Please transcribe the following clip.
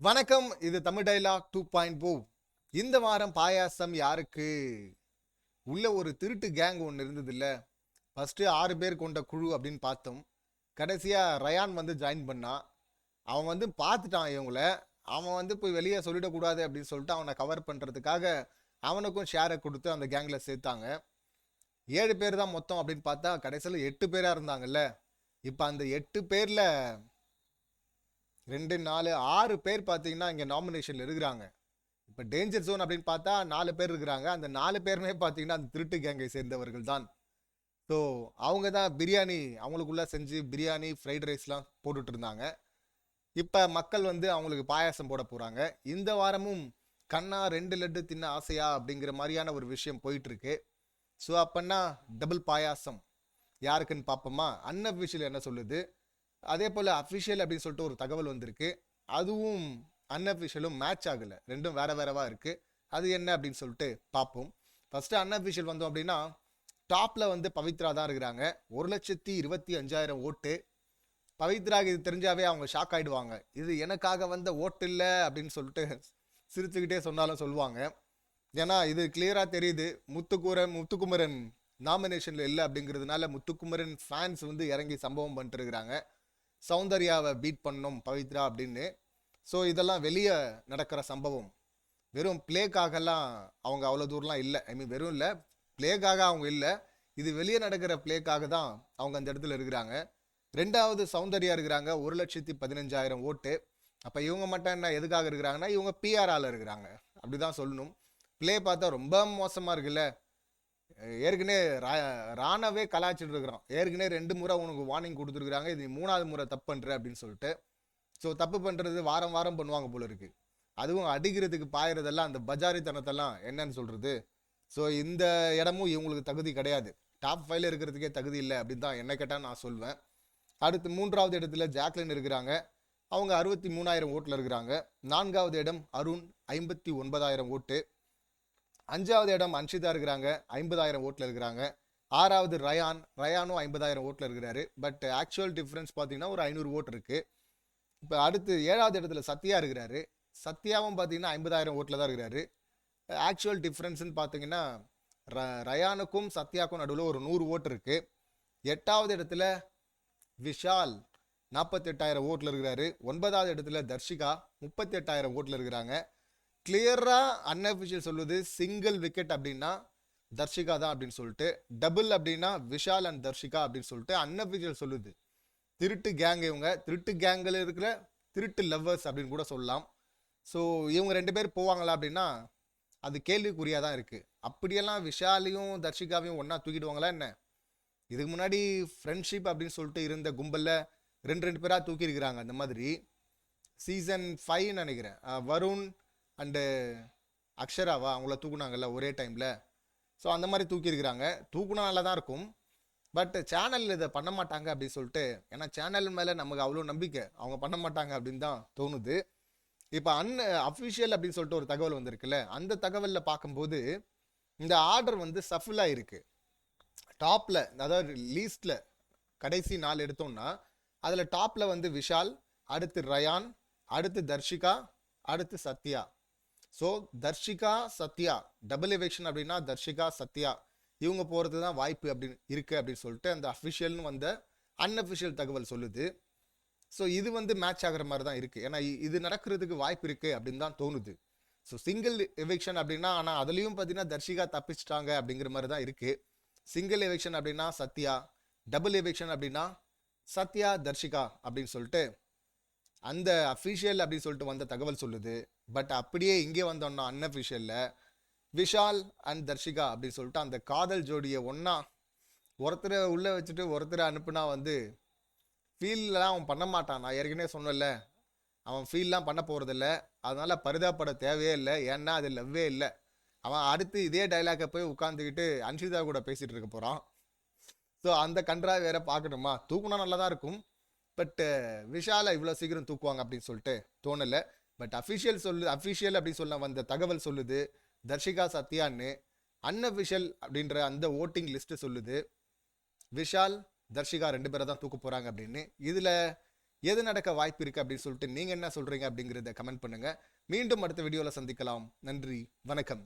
வணக்கம். இது தமிழ் டைலாக் 2.0. இந்த வாரம் பாயாசம் யாருக்கு? உள்ள ஒரு திருட்டு கேங் ஒன்று இருந்தது இல்ல. ஃபர்ஸ்ட் 6 பேர் கொண்ட குழு அப்படின்னு பார்த்தோம். கடைசியா ரயான் வந்து ஜாயின் பண்ணான். அவன் வந்து பார்த்துட்டான் இவங்கள. அவன் வந்து போய் வெளியே சொல்லிடக்கூடாது அப்படின்னு சொல்லிட்டு அவனை கவர் பண்றதுக்காக அவனுக்கும் ஷேரை கொடுத்து அந்த கேங்ல சேர்த்தாங்க. 7 பேர் தான் மொத்தம் அப்படின்னு பார்த்தா கடைசியில் 8 பேரா இருந்தாங்கல்ல. இப்போ அந்த 8 பேர்ல 2 4 6 பேர் பார்த்தீங்கன்னா இங்கே நாமினேஷன்ல இருக்கிறாங்க. இப்போ டேஞ்சர் ஜோன் அப்படின்னு பார்த்தா 4 பேர் இருக்கிறாங்க. அந்த 4 பேருமே பார்த்தீங்கன்னா அந்த திருட்டு கேங்கை சேர்ந்தவர்கள் தான். ஸோ அவங்க தான் பிரியாணி அவங்களுக்குள்ள செஞ்சு பிரியாணி ஃப்ரைட் ரைஸ்லாம் போட்டுட்டு இருந்தாங்க. இப்போ மக்கள் வந்து அவங்களுக்கு பாயாசம் போட போகிறாங்க. இந்த வாரமும் கண்ணா 2 லட்டு தின்ன ஆசையா அப்படிங்கிற மாதிரியான ஒரு விஷயம் போயிட்டு இருக்கு. ஸோ அப்பன்னா டபுள் பாயாசம் யாருக்குன்னு பார்ப்போமா? அன்அஃபிஷியல் என்ன சொல்லுது, அதே போல் அஃபிஷியல் அப்படின்னு சொல்லிட்டு ஒரு தகவல் வந்திருக்கு. அதுவும் அன்அஃபிஷியலும் மேட்ச் ஆகலை, ரெண்டும் வேற வேறவா இருக்கு. அது என்ன அப்படின்னு சொல்லிட்டு பார்ப்போம். ஃபர்ஸ்ட் அன்அஃபிஷியல் வந்தோம் அப்படின்னா டாப்ல வந்து பவித்ரா தான் இருக்கிறாங்க. 1,25,000 ஓட்டு. பவித்ராக்கு இது தெரிஞ்சாவே அவங்க ஷாக் ஆயிடுவாங்க. இது எனக்காக வந்த ஓட்டு இல்லை அப்படின்னு சொல்லிட்டு சிரிச்சுக்கிட்டே சொன்னாலும் சொல்லுவாங்க. ஏன்னா இது கிளியரா தெரியுது, முத்துக்குமரன் நாமினேஷன்ல இல்லை அப்படிங்கிறதுனால முத்துக்குமரன் ஃபேன்ஸ் வந்து இறங்கி சம்பவம் பண்ணிட்டு இருக்கிறாங்க. சௌந்தர்யாவை பீட் பண்ணணும் பவித்ரா அப்படின்னு. ஸோ இதெல்லாம் வெளியே நடக்கிற சம்பவம். வெறும் பிளேக்காகலாம் அவங்க அவ்வளோ தூரம்லாம் இல்லை. ஐ மீன் வெறும் இல்லை, பிளேக்காக அவங்க இல்லை. இது வெளியே நடக்கிற பிளேக்காக தான் அவங்க அந்த இடத்துல இருக்கிறாங்க. ரெண்டாவது சௌந்தர்யா இருக்கிறாங்க, 1,15,000 ஓட்டு. அப்போ இவங்க மட்டும் என்ன எதுக்காக இருக்கிறாங்கன்னா இவங்க பிஆர்ஆல இருக்கிறாங்க அப்படிதான் சொல்லணும். பிளே பார்த்தா ரொம்ப மோசமாக இருக்குல்ல. ஏற்கனவே ராணாவே கலாச்சிட்டு இருக்கிறான். ஏற்கனவே 2 முறை உனக்கு வார்னிங் கொடுத்துருக்குறாங்க, இது 3வது முறை தப்பு பண்ணுற அப்படின்னு சொல்லிட்டு. ஸோ தப்பு பண்ணுறது வாரம் வாரம் பண்ணுவாங்க போல இருக்கு. அதுவும் அடிக்கிறதுக்கு பாயறதெல்லாம் அந்த பஜாரித்தனத்தெல்லாம் என்னன்னு சொல்றது. ஸோ இந்த இடமும் இவங்களுக்கு தகுதி கிடையாது. டாப் 5ல இருக்கிறதுக்கே தகுதி இல்லை அப்படின்னு தான் என்ன கேட்டால் நான் சொல்வேன். அடுத்து 3வது இடத்துல ஜாக்லின் இருக்கிறாங்க. அவங்க 63,000 ஓட்டில் இருக்கிறாங்க. 4வது இடம் அருண், 59,000 ஓட்டு. 5வது இடம் அன்ஷிதா இருக்கிறாங்க, 50,000 ஓட்டில் இருக்கிறாங்க. 6வது ரயானும் 50,000 ஓட்டில் இருக்கிறாரு. பட் ஆக்சுவல் டிஃப்ரென்ஸ் பார்த்தீங்கன்னா ஒரு 500 ஓட்டு இருக்கு. இப்போ அடுத்து 7வது இடத்துல சத்யா இருக்கிறாரு. சத்யாவும் பார்த்தீங்கன்னா 50,000 ஓட்டில் தான் இருக்கிறாரு. ஆக்சுவல் டிஃப்ரென்ஸ்னு பார்த்தீங்கன்னா ரயானுக்கும் சத்யாவுக்கும் நடுவில் ஒரு 100 ஓட்டு இருக்கு. 8வது இடத்துல விஷால் 48,000 ஓட்டில் இருக்கிறாரு. 9வது இடத்துல தர்ஷிகா 38,000 ஓட்டில் இருக்கிறாங்க. கிளியரா அன்அஃபிஷியல் சொல்லுது சிங்கிள் விக்கெட் அப்படின்னா தர்ஷிகா தான் அப்படின்னு சொல்லிட்டு, டபுள் அப்படின்னா விஷால் அண்ட் தர்ஷிகா அப்படின்னு சொல்லிட்டு அன்அஃபிஷியல் சொல்லுது. திருட்டு கேங் இவங்க, திருட்டு கேங்கில் இருக்கிற திருட்டு லவ்வர்ஸ் அப்படின்னு கூட சொல்லலாம். ஸோ இவங்க 2 பேர் போவாங்களா அப்படின்னா அது கேள்விக்குறியாக தான் இருக்குது. அப்படியெல்லாம் விஷாலையும் தர்ஷிகாவையும் ஒன்றா தூக்கிடுவாங்களா என்ன? இதுக்கு முன்னாடி ஃப்ரெண்ட்ஷிப் அப்படின்னு சொல்லிட்டு இருந்த கும்பலில் 2 பேராக தூக்கியிருக்கிறாங்க. அந்த மாதிரி சீசன் 5 நினைக்கிறேன், வருண் அண்டு அக்ஷராவா அவங்கள தூக்குனாங்கல்ல ஒரே டைமில். ஸோ அந்த மாதிரி தூக்கியிருக்கிறாங்க. தூக்குனா நல்லா தான் இருக்கும். பட் சேனல் இதை பண்ண மாட்டாங்க அப்படின்னு சொல்லிட்டு, ஏன்னா சேனல் மேலே நமக்கு அவ்வளோ நம்பிக்கை, அவங்க பண்ண மாட்டாங்க அப்படின்னு தான் தோணுது. இப்போ அஃபிஷியல் அப்படின்னு சொல்லிட்டு ஒரு தகவல் வந்திருக்குல்ல, அந்த தகவலில் பார்க்கும்போது இந்த ஆர்டர் வந்து சஃபிளாக இருக்கு. டாப்பில் அதாவது லீஸ்டில் கடைசி 4 எடுத்தோம்னா அதில் டாப்பில் வந்து விஷால், அடுத்து ரயான், அடுத்து தர்ஷிகா, அடுத்து Sathya. So Darshika Sathya double eviction அப்படின்னா தர்ஷிகா சத்யா இவங்க போகிறது தான் வாய்ப்பு அப்படின்னு இருக்கு அப்படின்னு சொல்லிட்டு அந்த அஃபிஷியல்னு வந்த அன்அஃபிஷியல் தகவல் சொல்லுது. ஸோ இது வந்து மேட்ச் ஆகிற மாதிரி தான் இருக்குது. ஏன்னா இது நடக்கிறதுக்கு வாய்ப்பு இருக்குது அப்படின்னு தான் தோணுது. ஸோ சிங்கிள் எவிக்ஷன் அப்படின்னா, ஆனால் அதுலேயும் பார்த்தீங்கன்னா தர்ஷிகா தப்பிச்சிட்டாங்க அப்படிங்கிற மாதிரி தான் இருக்குது. சிங்கிள் எவிக்ஷன் அப்படின்னா சத்யா, டபுள் எவிக்ஷன் அப்படின்னா சத்யா தர்ஷிகா அப்படின்னு சொல்லிட்டு அந்த அஃபிஷியல் அப்படின்னு சொல்லிட்டு வந்த தகவல் சொல்லுது. பட் அப்படியே இங்கே வந்தோம்னா அன்அஃபிஷியலில் விஷால் அண்ட் தர்ஷிகா அப்படின்னு சொல்லிட்டு அந்த காதல் ஜோடியை ஒன்றா ஒருத்தரை உள்ளே வச்சுட்டு ஒருத்தரை அனுப்புனா வந்து ஃபீல்லாம் அவன் பண்ண மாட்டான். நான் ஏற்கனவே சொன்னல, அவன் ஃபீல்லாம் பண்ண போகிறதில்ல. அதனால பரிதாபப்பட தேவையே இல்லை, ஏன்னா அது லவ்வே இல்லை. அவன் அடுத்து இதே டைலாக்கை போய் உட்காந்துக்கிட்டு அன்ஷிதா கூட பேசிகிட்டு இருக்க போகிறான். ஸோ அந்த கன்றா வேற பார்க்கணுமா? தூக்குனா நல்லா தான் இருக்கும். பட் விஷாலை இவ்வளோ சீக்கிரம் தூக்குவாங்க அப்படின்னு சொல்லிட்டு தோணலை. பட் அஃபிஷியல் அப்படின்னு சொல்ல வந்த தகவல் சொல்லுது தர்ஷிகா சத்யான்னு. அன்அஃபிஷியல் அப்படின்ற அந்த ஓட்டிங் லிஸ்ட்டு சொல்லுது விஷால் தர்ஷிகா 2 பேரை தான் தூக்க போகிறாங்க அப்படின்னு. இதில் எது நடக்க வாய்ப்பு இருக்குது அப்படின்னு சொல்லிட்டு நீங்கள் என்ன சொல்கிறீங்க அப்படிங்கிறத கமெண்ட் பண்ணுங்கள். மீண்டும் அடுத்த வீடியோவில் சந்திக்கலாம். நன்றி, வணக்கம்.